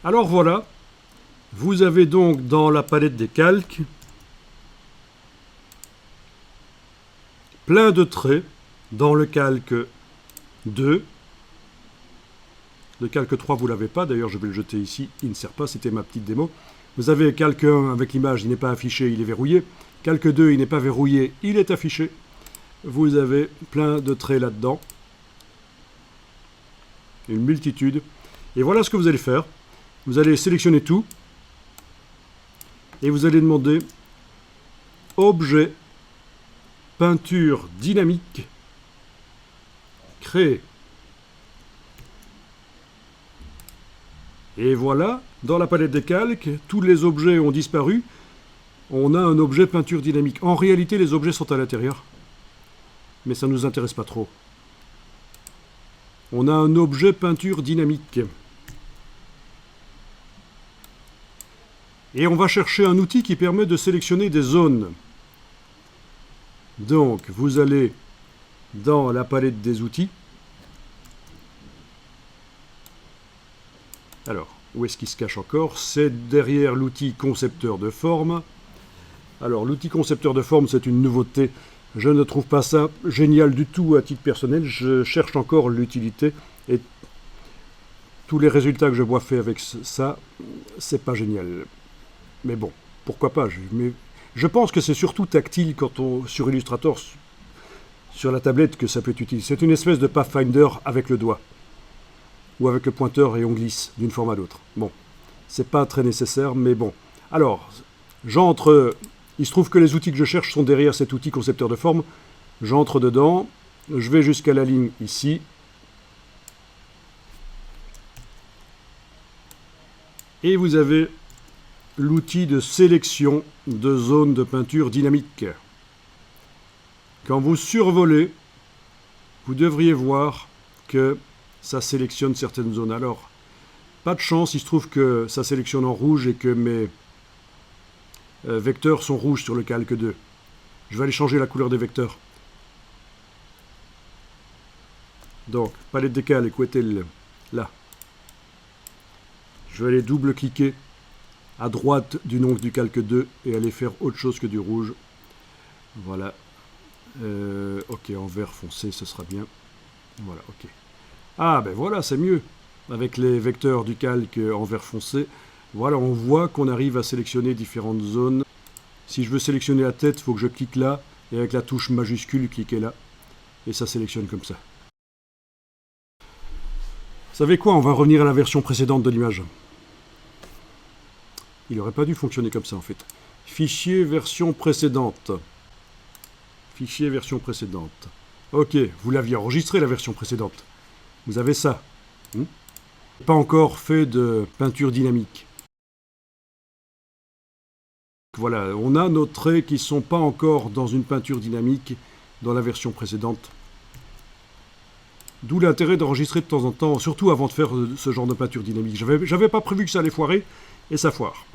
Alors voilà, vous avez donc dans la palette des calques plein de traits dans le calque 2. Le calque 3, vous ne l'avez pas, d'ailleurs je vais le jeter ici, il ne sert pas, c'était ma petite démo. Vous avez calque 1 avec l'image, il n'est pas affiché, il est verrouillé. Calque 2, il n'est pas verrouillé, il est affiché. Vous avez plein de traits là-dedans. Une multitude. Et voilà ce que vous allez faire. Vous allez sélectionner tout. Et vous allez demander Objet, peinture dynamique, créer. Et voilà, dans la palette des calques, tous les objets ont disparu. On a un objet peinture dynamique. En réalité, les objets sont à l'intérieur. Mais ça ne nous intéresse pas trop. On a un objet peinture dynamique. Et on va chercher un outil qui permet de sélectionner des zones. Donc, vous allez dans la palette des outils. Alors, où est-ce qu'il se cache encore? C'est derrière l'outil concepteur de forme. Alors, l'outil concepteur de forme, c'est une nouveauté. Je ne trouve pas ça génial du tout à titre personnel. Je cherche encore l'utilité. Et tous les résultats que je vois faits avec ça, c'est pas génial. Mais bon, pourquoi pas. Je pense que c'est surtout tactile quand sur Illustrator, sur la tablette, que ça peut être utile. C'est une espèce de Pathfinder avec le doigt. Ou avec le pointeur et on glisse d'une forme à l'autre. Bon, c'est pas très nécessaire, mais bon. Alors, j'entre. Il se trouve que les outils que je cherche sont derrière cet outil concepteur de forme. J'entre dedans. Je vais jusqu'à la ligne ici. Et vous avez l'outil de sélection de zones de peinture dynamique. Quand vous survolez, vous devriez voir que ça sélectionne certaines zones. Alors, pas de chance, il se trouve que ça sélectionne en rouge et que mes vecteurs sont rouges sur le calque 2. Je vais aller changer la couleur des vecteurs. Donc, palette des calques, où est-elle? Là. Je vais aller double-cliquer à droite du nom du calque 2 et aller faire autre chose que du rouge. Voilà. Ok, en vert foncé, ce sera bien. Voilà, ok. Ah, ben voilà, c'est mieux. Avec les vecteurs du calque en vert foncé, voilà, on voit qu'on arrive à sélectionner différentes zones. Si je veux sélectionner la tête, il faut que je clique là, et avec la touche majuscule, cliquer là. Et ça sélectionne comme ça. Vous savez quoi? On va revenir à la version précédente de l'image. Il n'aurait pas dû fonctionner comme ça, en fait. Fichier version précédente. Fichier version précédente. Ok, vous l'aviez enregistré, la version précédente. Vous avez ça. Pas encore fait de peinture dynamique. Voilà, on a nos traits qui ne sont pas encore dans une peinture dynamique dans la version précédente. D'où l'intérêt d'enregistrer de temps en temps, surtout avant de faire ce genre de peinture dynamique. J'avais pas prévu que ça allait foirer, et ça foire.